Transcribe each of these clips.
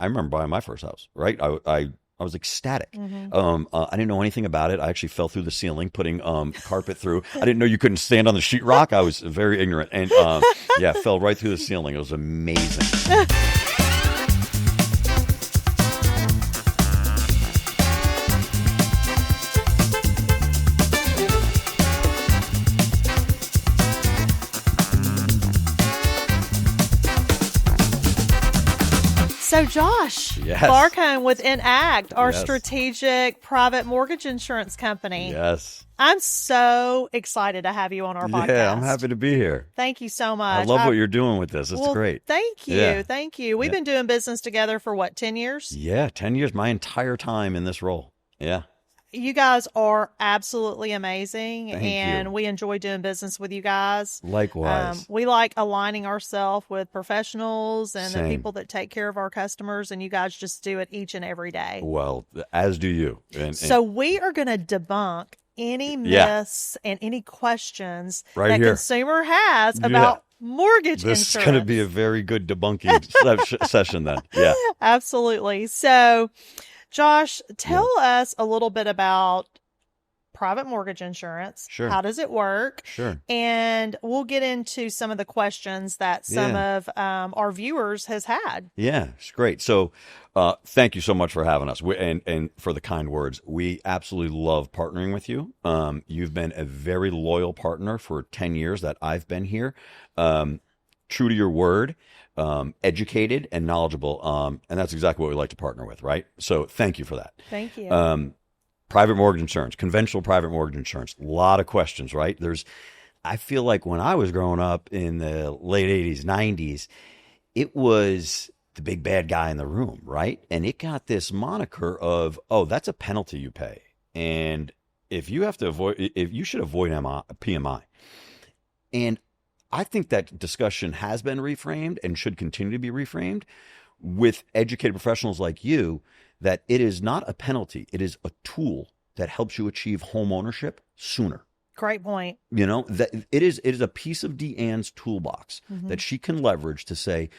I remember buying my first house, right? I was ecstatic. Mm-hmm. I didn't know anything about it. I actually fell through the ceiling putting carpet through. I didn't know you couldn't stand on the sheetrock. I was very ignorant, and yeah, fell right through the ceiling. It was amazing. So Josh Yes. Barcome with Enact, our Yes. strategic private mortgage insurance company. Yes. I'm so excited to have you on our podcast. Yeah, I'm happy to be here. Thank you so I much. love what you're doing with this. It's well, great. Thank you. Yeah. Thank you. We've Yeah. been doing business together for what, 10 years? Yeah, 10 years, my entire time in this role. Yeah. You guys are absolutely amazing, Thank and you. we enjoy doing business with you guys. Likewise. We like aligning ourselves with professionals and the Same. people that take care of our customers, and you guys just do it each and every day. Well, as do you. And So we are going to debunk any Yeah. myths and any questions Right that here. consumer has about mortgage this insurance. is going to be a very good debunking session then. Yeah. Absolutely. So, Josh, tell us a little bit about private mortgage insurance. Sure. How does it work? Sure. And we'll get into some of the questions that some of our viewers has had. Yeah, it's great. So thank you so much for having us and for the kind words. We absolutely love partnering with you. You've been a very loyal partner for 10 years that I've been here. True to your word, educated and knowledgeable. And that's exactly what we like to partner with, right? So thank you for that. Thank you. Private mortgage insurance, conventional private mortgage insurance, a lot of questions, right? I feel like when I was growing up in the late 80s, 90s, it was the big bad guy in the room, right? And it got this moniker of, oh, that's a penalty you pay. And if you should avoid PMI. And I think that discussion has been reframed and should continue to be reframed with educated professionals like you, that it is not a penalty. It is a tool that helps you achieve home ownership sooner. Great point. You know, that it is a piece of DeAnn's toolbox that she can leverage to say,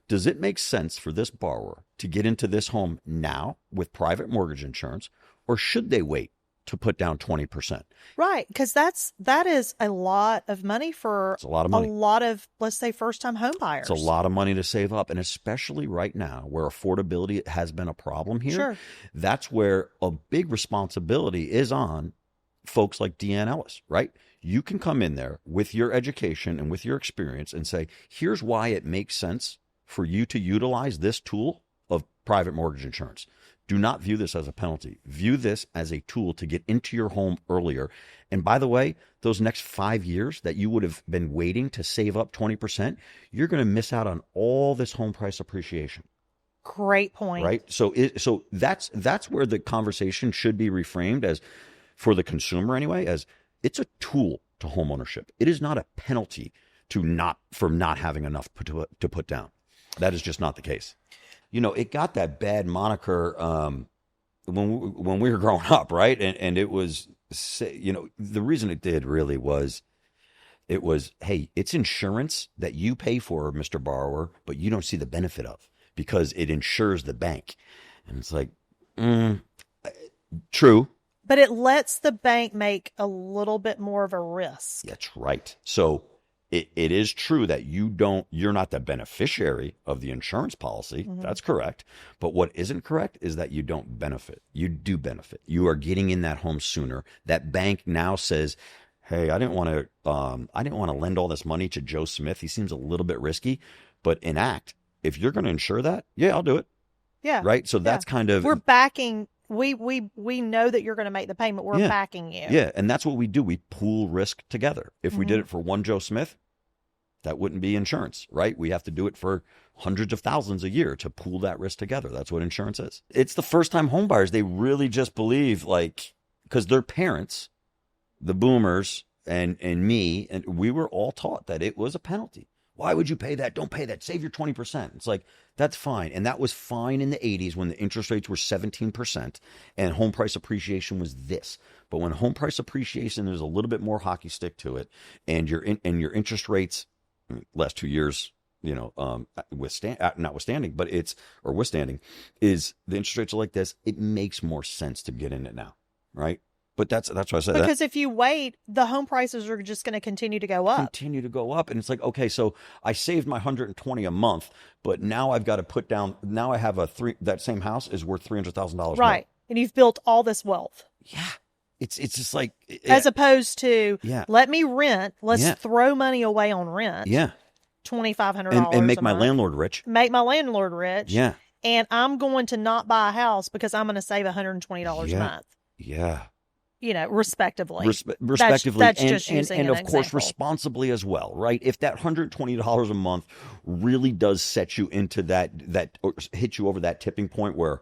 does it make sense for this borrower to get into this home now with private mortgage insurance, or should they wait to put down 20%? Right, because that is a lot of money for It's a lot of money. let's say, first-time home buyers. It's a lot of money to save up, and especially right now where affordability has been a problem here. Sure. That's where a big responsibility is on folks like DeAnn Ellis, right? You can come in there with your education and with your experience and say, here's why it makes sense for you to utilize this tool of private mortgage insurance. Do not view this as a penalty. View this as a tool to get into your home earlier. And by the way, those next 5 years that you would have been waiting to save up 20%, you're going to miss out on all this home price appreciation. Great point. Right? So that's where the conversation should be reframed as, for the consumer anyway, as it's a tool to home ownership. It is not a penalty for not having enough to put down. That is just not the case. You know, it got that bad moniker when we were growing up, right? And it was, you know, the reason it did really was, hey, it's insurance that you pay for, Mr. Borrower, but you don't see the benefit of because it insures the bank. And it's like, true. But it lets the bank make a little bit more of a risk. That's right. So it is true that you're not the beneficiary of the insurance policy. Mm-hmm. That's correct. But what isn't correct is that you don't benefit. You do benefit. You are getting in that home sooner. That bank now says, hey, I didn't want to lend all this money to Joe Smith. He seems a little bit risky, but Enact, if you're going to insure that, yeah, I'll do it. Yeah. Right. So that's kind of, we're backing. We know that you're going to make the payment. We're backing you. Yeah. And that's what we do. We pool risk together. If we did it for one Joe Smith, that wouldn't be insurance, right? We have to do it for hundreds of thousands a year to pool that risk together. That's what insurance is. It's the first-time home buyers. They really just believe, like, because their parents, the boomers, and me, and we were all taught that it was a penalty. Why would you pay that? Don't pay that. Save your 20%. It's like, that's fine. And that was fine in the 80s when the interest rates were 17% and home price appreciation was this. But when home price appreciation, there's a little bit more hockey stick to it, and your interest rates, last 2 years, notwithstanding, withstanding, is the interest rates are like this. It makes more sense to get in it now, right? But that's why I said because if you wait, the home prices are just going to continue to go up. Continue to go up, and it's like, okay, so I saved my $120 a month, but now I've got to put down. Now I have that same house is worth $300,000, right? More. And you've built all this wealth. Yeah, it's just like as opposed to let me rent. Let's throw money away on rent. Yeah, $2,500 and make my landlord rich. Make my landlord rich. Yeah, and I'm going to not buy a house because I'm going to save $120 a month. Yeah. Respectively. Respectively. That's just using and an of course, example. Responsibly as well, right? If that $120 a month really does set you into that or hit you over that tipping point where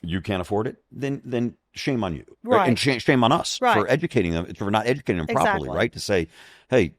you can't afford it, then shame on you. Right. And shame on us for educating them, for not educating them properly, right? To say, hey,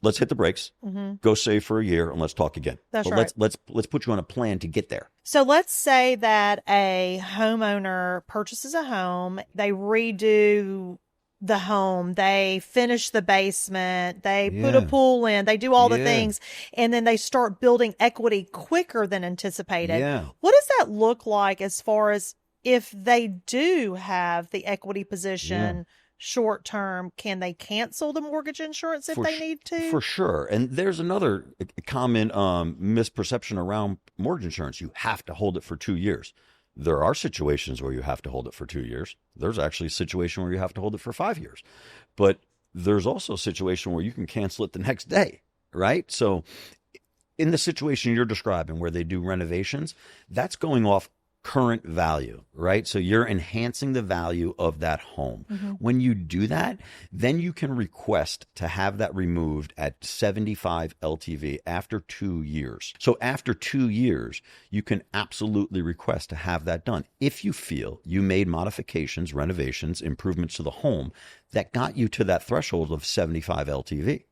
let's hit the brakes, go save for a year, and let's talk again. That's right. Let's put you on a plan to get there. So let's say that a homeowner purchases a home, they redo the home, they finish the basement, they put a pool in, they do all the things, and then they start building equity quicker than anticipated. Yeah. What does that look like as far as if they do have the equity position short term? Can they cancel the mortgage insurance if they need to? For sure. And there's another common misperception around mortgage insurance. You have to hold it for 2 years. There are situations where you have to hold it for 2 years. There's actually a situation where you have to hold it for 5 years. But there's also a situation where you can cancel it the next day, right? So in the situation you're describing where they do renovations, that's going off current value, right? So you're enhancing the value of that home. When you do that, then you can request to have that removed at 75 LTV after 2 years. So after 2 years, you can absolutely request to have that done if you feel you made modifications, renovations, improvements to the home that got you to that threshold of 75 LTV.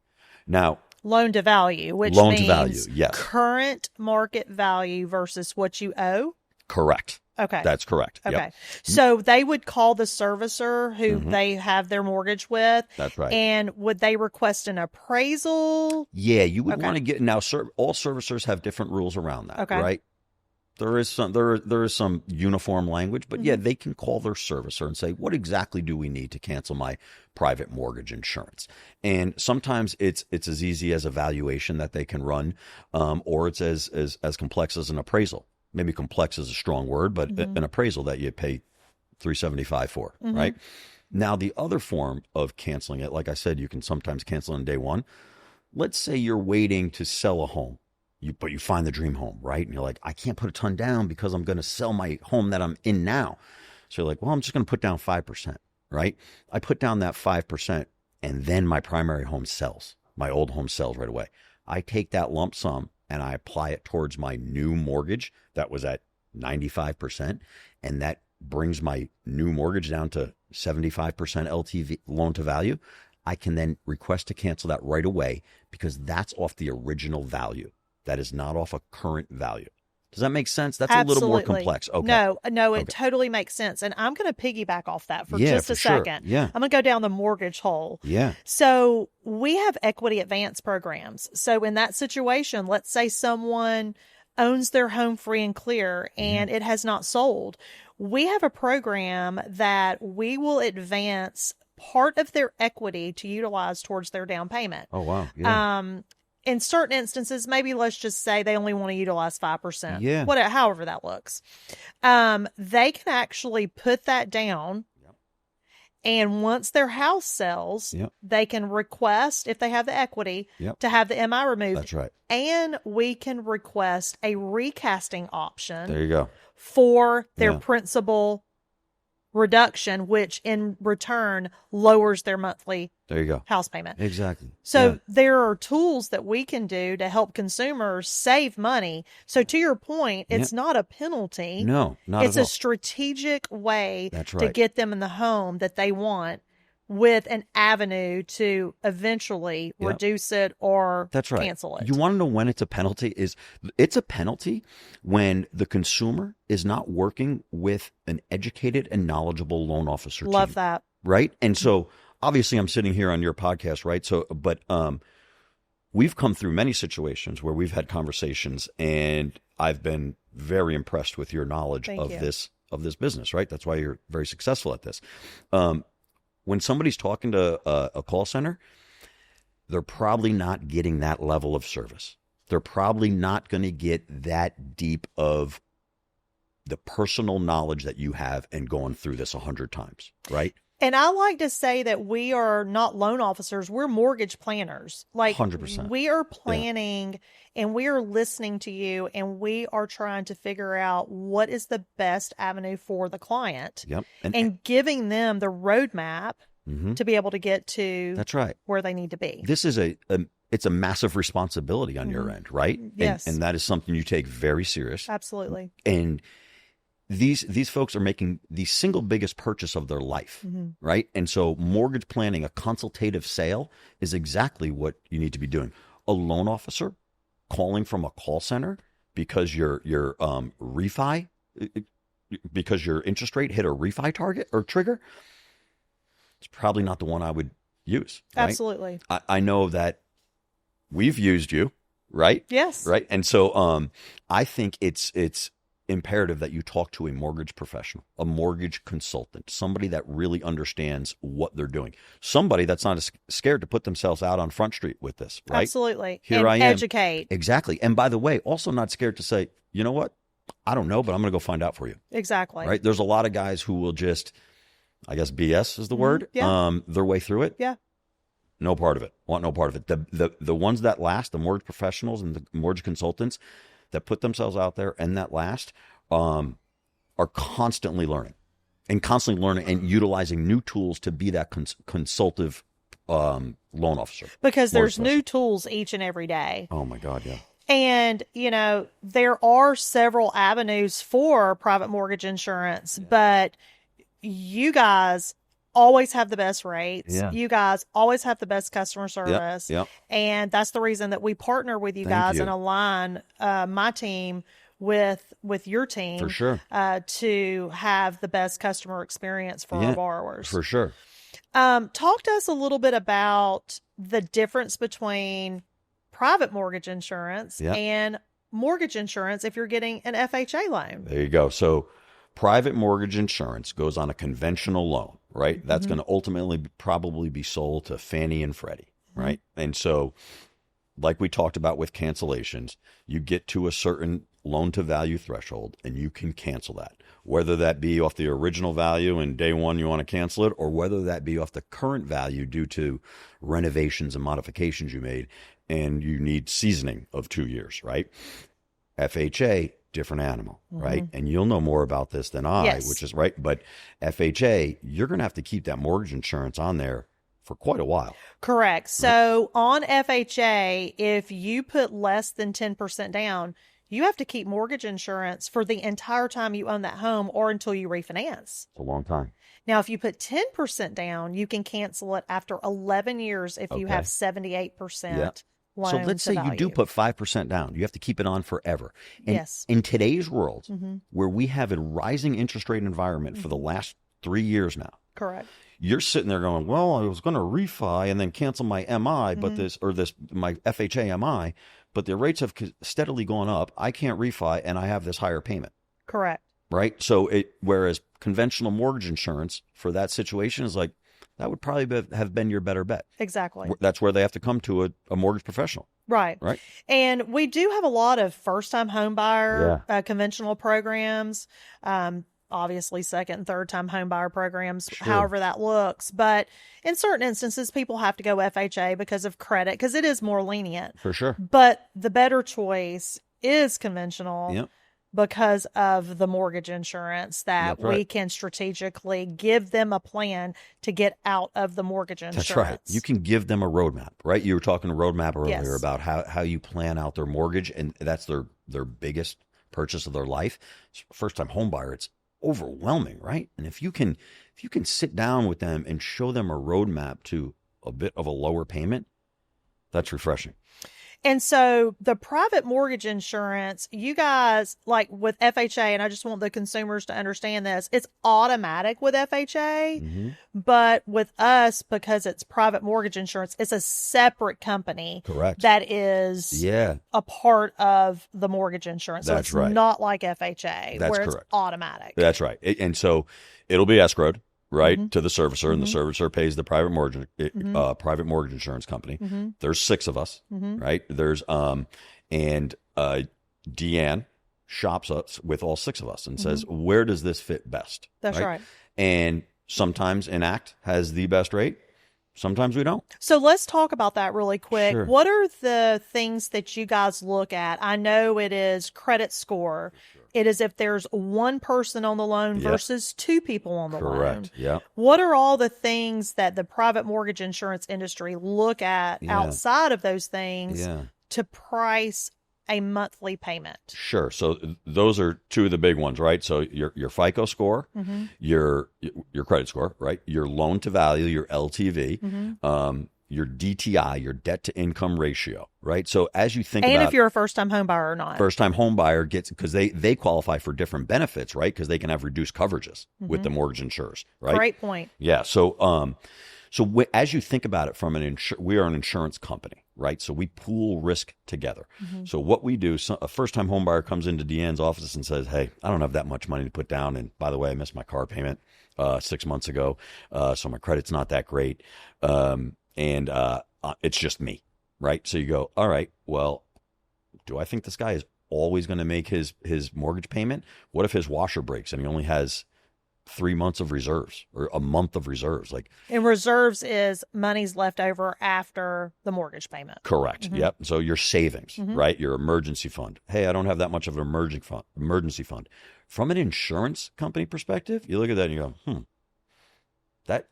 Now, loan to value, which means current market value versus what you owe. Correct. Okay. That's correct. Okay. Yep. So they would call the servicer who they have their mortgage with. That's right. And would they request an appraisal? Yeah, you would want to get now. All servicers have different rules around that, right? There is some uniform language, but they can call their servicer and say, what exactly do we need to cancel my private mortgage insurance? And sometimes it's as easy as a valuation that they can run, or it's as complex as an appraisal. Maybe complex is a strong word, but an appraisal that you pay $375 for, right? Now, the other form of canceling it, like I said, you can sometimes cancel on day one. Let's say you're waiting to sell a home, but you find the dream home, right? And you're like, I can't put a ton down because I'm going to sell my home that I'm in now. So you're like, well, I'm just going to put down 5%, right? I put down that 5%, and then my primary home sells. My old home sells right away. I take that lump sum and I apply it towards my new mortgage that was at 95%, and that brings my new mortgage down to 75% LTV, loan to value. I can then request to cancel that right away because that's off the original value. That is not off a current value. Does that make sense? That's Absolutely. A little more complex. Okay. No, it totally makes sense. And I'm going to piggyback off that for just a second. Yeah. I'm going to go down the mortgage hole. Yeah. So we have equity advance programs. So in that situation, let's say someone owns their home free and clear and it has not sold. We have a program that we will advance part of their equity to utilize towards their down payment. Oh, wow. Yeah. In certain instances, maybe let's just say they only want to utilize 5%. Yeah. However that looks. They can actually put that down. And once their house sells, they can request, if they have the equity, to have the MI removed. That's right. And we can request a recasting option. There you go. For their principal reduction, which in return lowers their monthly house payment. Exactly. So there are tools that we can do to help consumers save money. So to your point, it's not a penalty. No, not at all. It's a strategic way to get them in the home that they want, with an avenue to eventually reduce it or cancel it. You want to know when it's a penalty? It's a penalty when the consumer is not working with an educated and knowledgeable loan officer. Love that. Right? And so obviously I'm sitting here on your podcast, right? So, but we've come through many situations where we've had conversations, and I've been very impressed with your knowledge Thank of you. this business, right? That's why you're very successful at this. When somebody's talking to a call center, they're probably not getting that level of service. They're probably not going to get that deep of the personal knowledge that you have and going through this 100 times, right? And I like to say that we are not loan officers. We're mortgage planners. Like 100%. we are planning and we are listening to you, and we are trying to figure out what is the best avenue for the client. Yep. And giving them the roadmap to be able to get to That's right. where they need to be. This is it's a massive responsibility on your end, right? Yes. And that is something you take very serious. Absolutely. And these folks are making the single biggest purchase of their life, right? And so mortgage planning, a consultative sale, is exactly what you need to be doing. A loan officer calling from a call center because your refi, because your interest rate hit a refi target or trigger, it's probably not the one I would use. Right? Absolutely. I know that we've used you, right? Yes. Right. And so I think it's imperative that you talk to a mortgage professional, a mortgage consultant, somebody that really understands what they're doing, somebody that's not scared to put themselves out on Front Street with this, right? Absolutely. Here and I am. Educate. Exactly. And by the way, also not scared to say, you know what? I don't know, but I'm going to go find out for you. Exactly. Right. There's a lot of guys who will just, I guess BS is the word, their way through it. Yeah. No part of it. Want no part of it. The ones that last, the mortgage professionals and the mortgage consultants that put themselves out there and that last, are constantly learning and utilizing new tools to be that consultative loan officer. Because there's new tools each and every day. Oh my God, yeah. And, there are several avenues for private mortgage insurance, but you guys always have the best rates. Yeah. You guys always have the best customer service. Yep. And that's the reason that we partner with you guys and align my team with your team For sure. To have the best customer experience for our borrowers. For sure. Talk to us a little bit about the difference between private mortgage insurance and mortgage insurance if you're getting an FHA loan. There you go. So private mortgage insurance goes on a conventional loan, right? That's going to ultimately probably be sold to Fannie and Freddie, right? And so like we talked about with cancellations, you get to a certain loan to value threshold and you can cancel that, whether that be off the original value and day one you want to cancel it, or whether that be off the current value due to renovations and modifications you made and you need seasoning of 2 years, right? FHA, different animal, right? And you'll know more about this than I, which is right. But FHA, you're going to have to keep that mortgage insurance on there for quite a while. Correct. So on FHA, if you put less than 10% down, you have to keep mortgage insurance for the entire time you own that home or until you refinance. It's a long time. Now, if you put 10% down, you can cancel it after 11 years if you have 78% loan So let's to say value. you do put 5% down. You have to keep it on forever. And Yes. in today's world, where we have a rising interest rate environment for the last 3 years now, Correct. you're sitting there going, well, I was going to refi and then cancel my MI, but my FHA MI, but the rates have steadily gone up. I can't refi and I have this higher payment. Correct. Right. So whereas conventional mortgage insurance for that situation is like, that would probably have been your better bet. Exactly. That's where they have to come to a mortgage professional. Right. Right. And we do have a lot of first-time homebuyer conventional programs, obviously second and third-time homebuyer programs, however that looks. But in certain instances, people have to go FHA because of credit, because it is more lenient. For sure. But the better choice is conventional. Yep. Because of the mortgage insurance that we can strategically give them a plan to get out of the mortgage insurance. That's right. You can give them a roadmap, right? You were talking a roadmap earlier about how you plan out their mortgage, and that's their biggest purchase of their life. First time home buyer, it's overwhelming, right? And if you can sit down with them and show them a roadmap to a bit of a lower payment, that's refreshing. And so the private mortgage insurance, you guys, like with FHA, and I just want the consumers to understand this, it's automatic with FHA, but with us, because it's private mortgage insurance, it's a separate company. Correct. That is a part of the mortgage insurance. So That's it's right. not like FHA, That's where correct. it's automatic. That's right. And so it'll be escrowed, right, to the servicer, and the servicer pays the private mortgage insurance company. There's 6 of us, right? There's DeAnn shops us with all 6 of us and says, where does this fit best? That's right. And sometimes Enact has the best rate. Sometimes we don't. So let's talk about that really quick. Sure. What are the things that you guys look at? I know it is credit score. It is if there's one person on the loan versus 2 people on the loan. Correct. Yeah. What are all the things that the private mortgage insurance industry look at outside of those things to price a monthly payment? Sure. So those are 2 of the big ones, right? So your FICO score, your credit score, right? Your loan to value, your LTV, your DTI, your debt to income ratio, right? So as you think about, and if you're a first time home buyer or not, first time home buyer gets, because they qualify for different benefits, right? Because they can have reduced coverages with the mortgage insurers, right? Great point. Yeah. So as you think about it, from we are an insurance company, right? So we pool risk together. So what we do, a first-time home buyer comes into DeAnn's office and says, hey, I don't have that much money to put down. And by the way, I missed my car payment 6 months ago. So my credit's not that great. And it's just me, right? So you go, all right, well, do I think this guy is always going to make his mortgage payment? What if his washer breaks and he only has 3 months of reserves or a month of reserves? And reserves is money's left over after the mortgage payment. Correct. Yep. So your savings, right? Your emergency fund. Hey, I don't have that much of an emergency fund. From an insurance company perspective, you look at that and you go,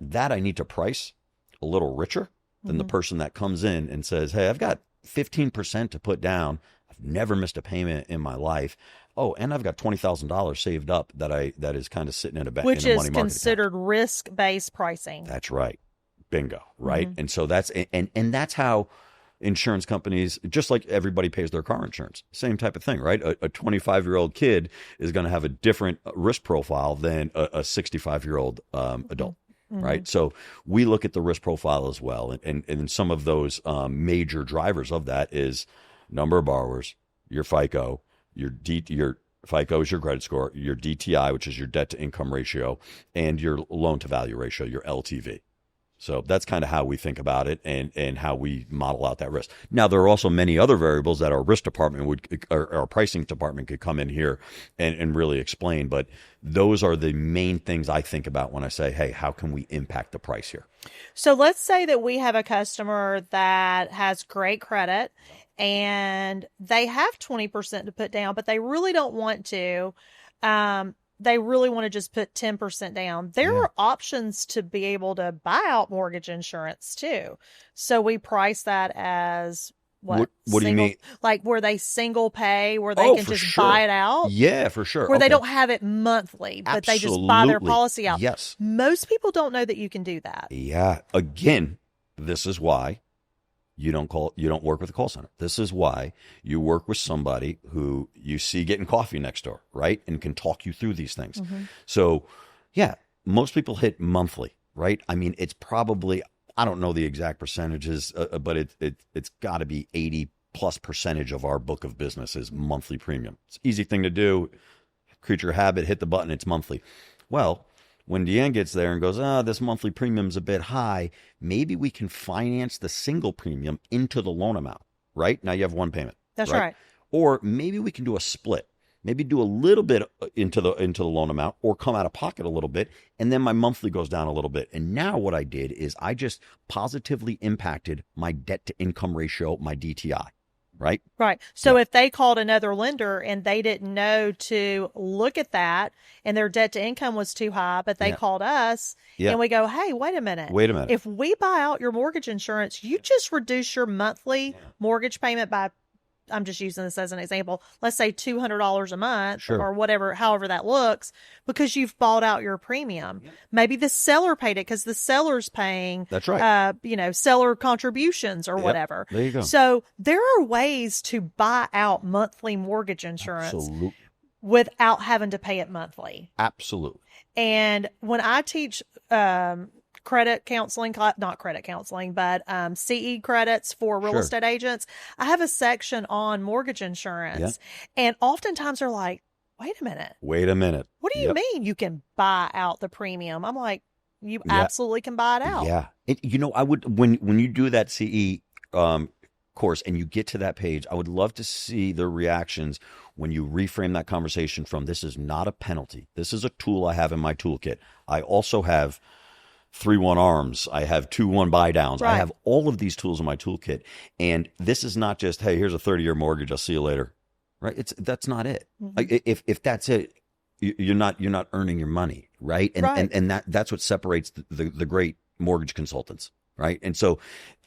that I need to price a little richer than the person that comes in and says, hey, I've got 15% to put down. I've never missed a payment in my life. Oh, and I've got $20,000 saved up that is kind of sitting in a bank, which in a is money market considered account. risk-based pricing. That's right. Bingo. Right. And so that's how insurance companies, just like everybody pays their car insurance, same type of thing, right? A 25-year-old kid is going to have a different risk profile than a 65-year-old adult. Right. So we look at the risk profile as well. And some of those major drivers of that is number of borrowers, your FICO, your FICO is your credit score, your DTI, which is your debt to income ratio, and your loan to value ratio, your LTV. So that's kind of how we think about it and how we model out that risk. Now, there are also many other variables that our risk department or our pricing department could come in here and really explain. But those are the main things I think about when I say, hey, how can we impact the price here? So let's say that we have a customer that has great credit and they have 20% to put down, but they really don't want to. They really want to just put 10% down. There are options to be able to buy out mortgage insurance too. So we price that as what do you mean? Like where they single pay, where they can just buy it out? Yeah, for sure. Where they don't have it monthly, but they just buy their policy out. Yes. Most people don't know that you can do that. Yeah. Again, this is why you don't work with a call center. This is why you work with somebody who you see getting coffee next door, right? And can talk you through these things. So, yeah, most people hit monthly, right? I mean, it's probably, I don't know the exact percentages, but it's got to be 80+% of our book of business is monthly premium. It's an easy thing to do. Creature habit, hit the button, it's monthly. Well, when DeAnn gets there and goes, this monthly premium's a bit high, maybe we can finance the single premium into the loan amount, right? Now you have one payment. That's right. Or maybe we can do a split. Maybe do a little bit into the loan amount or come out of pocket a little bit, and then my monthly goes down a little bit. And now what I did is I just positively impacted my debt to income ratio, my DTI. Right. Right. So if they called another lender and they didn't know to look at that and their debt to income was too high, but they called us and we go, hey, wait a minute. If we buy out your mortgage insurance, you just reduce your monthly mortgage payment by I'm just using this as an example, let's say $200 a month Sure. or whatever, however that looks, because you've bought out your premium. Maybe the seller paid it because the seller's paying, That's right. Seller contributions or whatever. There you go. So there are ways to buy out monthly mortgage insurance Absolutely. without having to pay it monthly. Absolutely. And when I teach, credit counseling, not credit counseling, but CE credits for real estate agents, I have a section on mortgage insurance. And oftentimes they're like, wait a minute. What do you mean you can buy out the premium? I'm like, you absolutely can buy it out. Yeah. I would, when you do that CE course and you get to that page, I would love to see the reactions when you reframe that conversation from, this is not a penalty. This is a tool I have in my toolkit. I also have 3-1 arms. I have 2-1 buy downs. Right. I have all of these tools in my toolkit. And this is not just, hey, here's a 30-year mortgage. I'll see you later. Right? That's not it. Like, if that's it, you're not earning your money. Right. And that's what separates the great mortgage consultants. Right. And so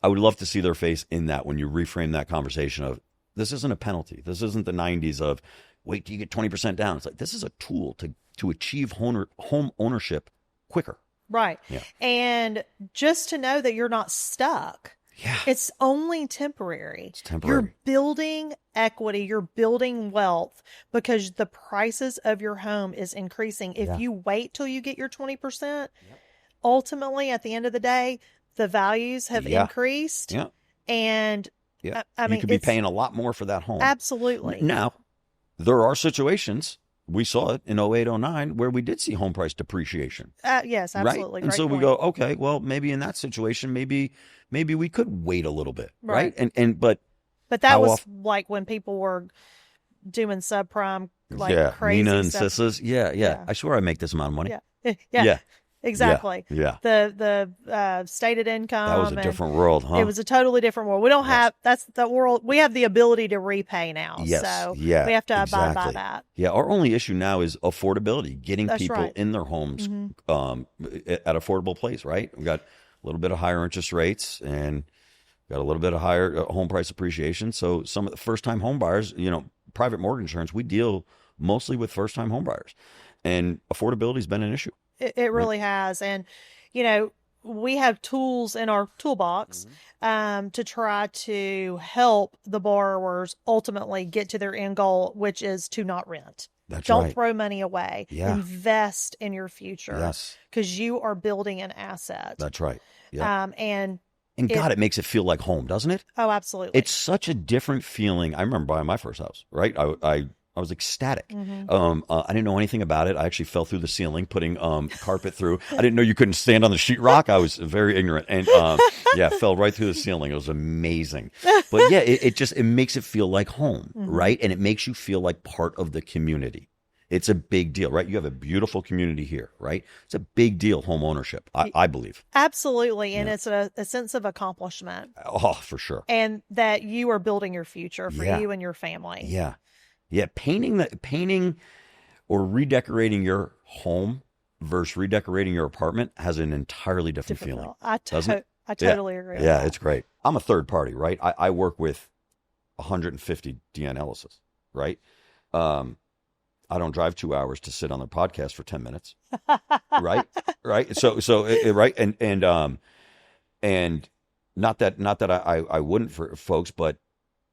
I would love to see their face in that when you reframe that conversation of, this isn't a penalty. This isn't the 90s of, wait till you get 20% down. It's like, this is a tool to achieve home ownership quicker. Right. Yeah. And just to know that you're not stuck. Yeah. It's only temporary. It's temporary. You're building equity, you're building wealth because the prices of your home is increasing. If you wait till you get your 20%, ultimately at the end of the day, the values have increased. Yeah. And I mean, you could be paying a lot more for that home. Absolutely. Now, there are situations, we saw it in 08, 09, where we did see home price depreciation. Yes, absolutely. Right? And so we go, okay, well, maybe in that situation, maybe we could wait a little bit, right? But that was like when people were doing subprime, like crazy Nina and stuff. Sis's. Yeah. I swear I make this amount of money. Yeah. Exactly. Yeah. The stated income. That was a different world, huh? It was a totally different world. We don't have, that's the world. We have the ability to repay now. Yes. So we have to abide by that. Yeah. Our only issue now is affordability, getting people in their homes at affordable place, right? We got a little bit of higher interest rates and got a little bit of higher home price appreciation. So some of the first-time home buyers, private mortgage insurance, we deal mostly with first-time home buyers. And affordability has been an issue. It really has. And, we have tools in our toolbox to try to help the borrowers ultimately get to their end goal, which is to not rent. Don't throw money away. Yeah. Invest in your future. Yes. Because you are building an asset. That's right. Yeah. And God, it makes it feel like home, doesn't it? Oh, absolutely. It's such a different feeling. I remember buying my first house, right? I was ecstatic. I didn't know anything about it. I actually fell through the ceiling, putting carpet through. I didn't know you couldn't stand on the sheetrock. I was very ignorant, and fell right through the ceiling. It was amazing. But yeah, it makes it feel like home, right? And it makes you feel like part of the community. It's a big deal, right? You have a beautiful community here, right? It's a big deal, home ownership, I believe. Absolutely. And it's a sense of accomplishment. Oh, for sure. And that you are building your future for you and your family. Yeah. Yeah. Painting or redecorating your home versus redecorating your apartment has an entirely different feeling. I totally agree with that. Yeah, it's great. I'm a third party, right? I work with 150 DeAnn Ellis's, right? I don't drive 2 hours to sit on the podcast for 10 minutes. Right. Right. And not that I wouldn't for folks, but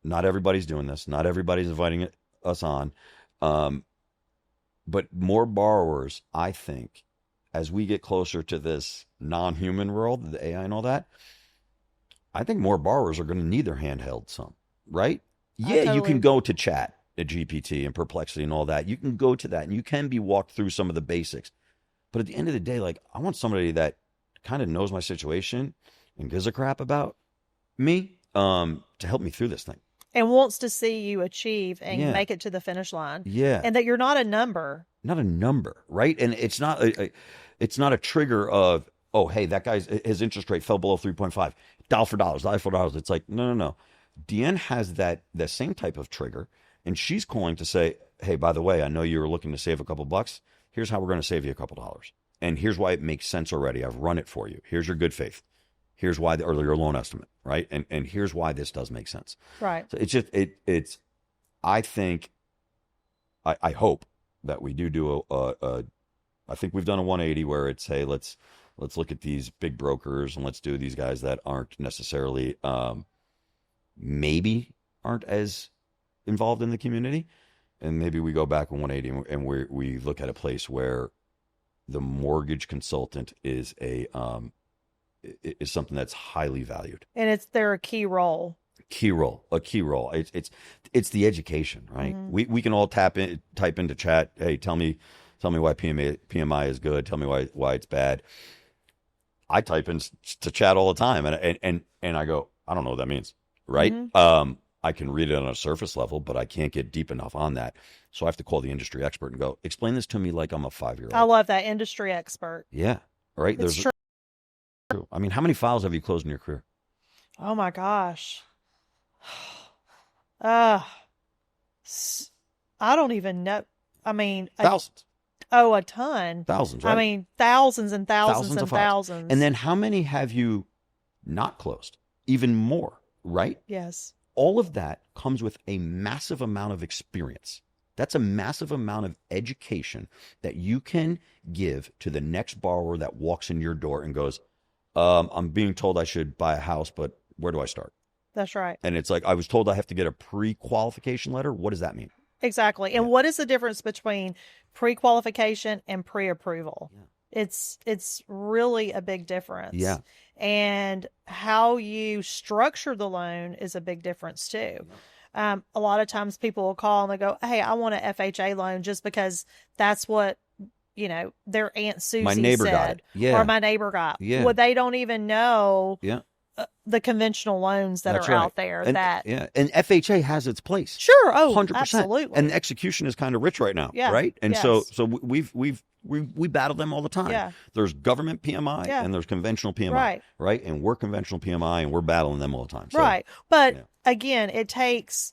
not everybody's doing this. Not everybody's inviting us on. But more borrowers, I think, as we get closer to this non-human world, the AI and all that, I think more borrowers are going to need their hand held some, right? Yeah, you can go to chat at GPT and Perplexity and all that. You can go to that and you can be walked through some of the basics. But at the end of the day, like, I want somebody that kind of knows my situation and gives a crap about me to help me through this thing. And wants to see you achieve and make it to the finish line. Yeah. And that you're not a number. Not a number, right? And it's not a trigger of, oh, hey, that guy's, his interest rate fell below 3.5. Dollar for dollars. It's like, no. DeAnn has the same type of trigger. And she's calling to say, hey, by the way, I know you were looking to save a couple bucks. Here's how we're going to save you a couple dollars. And here's why it makes sense already. I've run it for you. Here's your good faith. Here's why, or your loan estimate, right? And here's why this does make sense. Right. So it's just, it's, I think, I hope that we do I think we've done a 180 where it's, hey, let's look at these big brokers and let's do these guys that aren't necessarily, maybe aren't as involved in the community. And maybe we go back in 180 and we look at a place where the mortgage consultant is is something that's highly valued. And they're a key role. A key role. It's the education, right? Mm-hmm. We can all type into chat, hey, tell me why PMI is good. Tell me why it's bad. I type into chat all the time, and I go, I don't know what that means, right? Mm-hmm. I can read it on a surface level, but I can't get deep enough on that. So I have to call the industry expert and go, explain this to me like I'm a 5-year-old. I love that, industry expert. Yeah, right. It's true. I mean, how many files have you closed in your career? Oh my gosh. I don't even know. I mean, thousands. A ton. Thousands, right? I mean, thousands and thousands and thousands. And then how many have you not closed? Even more, right? Yes. All of that comes with a massive amount of experience. That's a massive amount of education that you can give to the next borrower that walks in your door and goes, I'm being told I should buy a house, but where do I start? That's right. And it's like, I was told I have to get a pre-qualification letter. What does that mean? Exactly. And what is the difference between pre-qualification and pre-approval? Yeah. It's really a big difference. Yeah. And how you structure the loan is a big difference too. A lot of times people will call and they go, hey, I want an FHA loan just because that's what, their Aunt Susie my neighbor said. Got it. Yeah. Or my neighbor got. Yeah. Well, they don't even know the conventional loans that That's are right. out there. And FHA has its place. Sure. Oh, 100%. Absolutely. And the execution is kind of rich right now. Yeah. Right. And yes. so we battle them all the time. Yeah. There's government PMI and there's conventional PMI. Right. And we're conventional PMI and we're battling them all the time. So, right. But again, it takes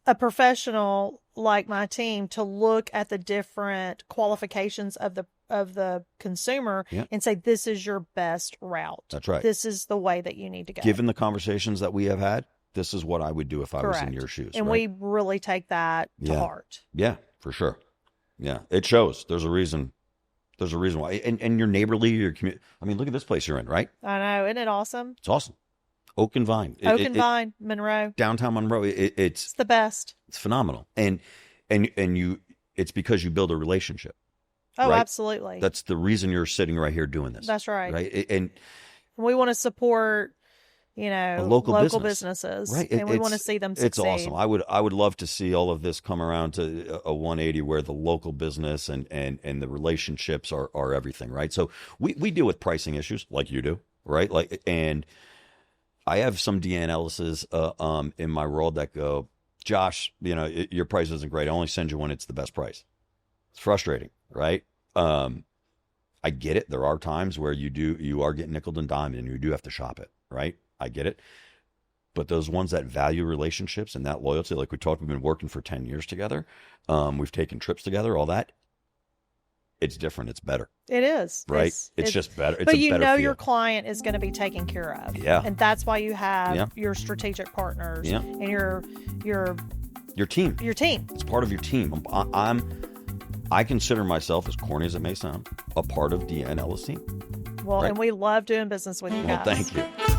a professional like my team to look at the different qualifications of the consumer and say, this is your best route. That's right. This is the way that you need to go. Given the conversations that we have had, this is what I would do if I was in your shoes. And we really take that to heart. Yeah, for sure. Yeah, it shows. There's a reason why. And you're neighborly, your community. I mean, look at this place you're in, right? I know. Isn't it awesome? It's awesome. Oak and Vine. Vine, Monroe. Downtown Monroe. It's the best. It's phenomenal. And it's because you build a relationship. Oh, right? Absolutely. That's the reason you're sitting right here doing this. That's right. Right. And we want to support, local businesses. Right. And we want to see them succeed. It's awesome. I would love to see all of this come around to a 180 where the local business and the relationships are everything. Right. So we deal with pricing issues like you do. Right. And I have some DeAnn Ellis's in my world that go, Josh, your price isn't great. I only send you when it's the best price. It's frustrating, right? I get it. There are times where you are getting nickeled and dimed and you do have to shop it, right? I get it. But those ones that value relationships and that loyalty, like we talked, we've been working for 10 years together. We've taken trips together, all that. It's different. It's better. It is. Right? It's just better. It's but a better feel. Your client is going to be taken care of. Yeah. And that's why you have your strategic partners and your team. Your team. It's part of your team. I consider myself, as corny as it may sound, a part of DeAnn Ellis' team. Well, right? And we love doing business with you guys. Well, thank you.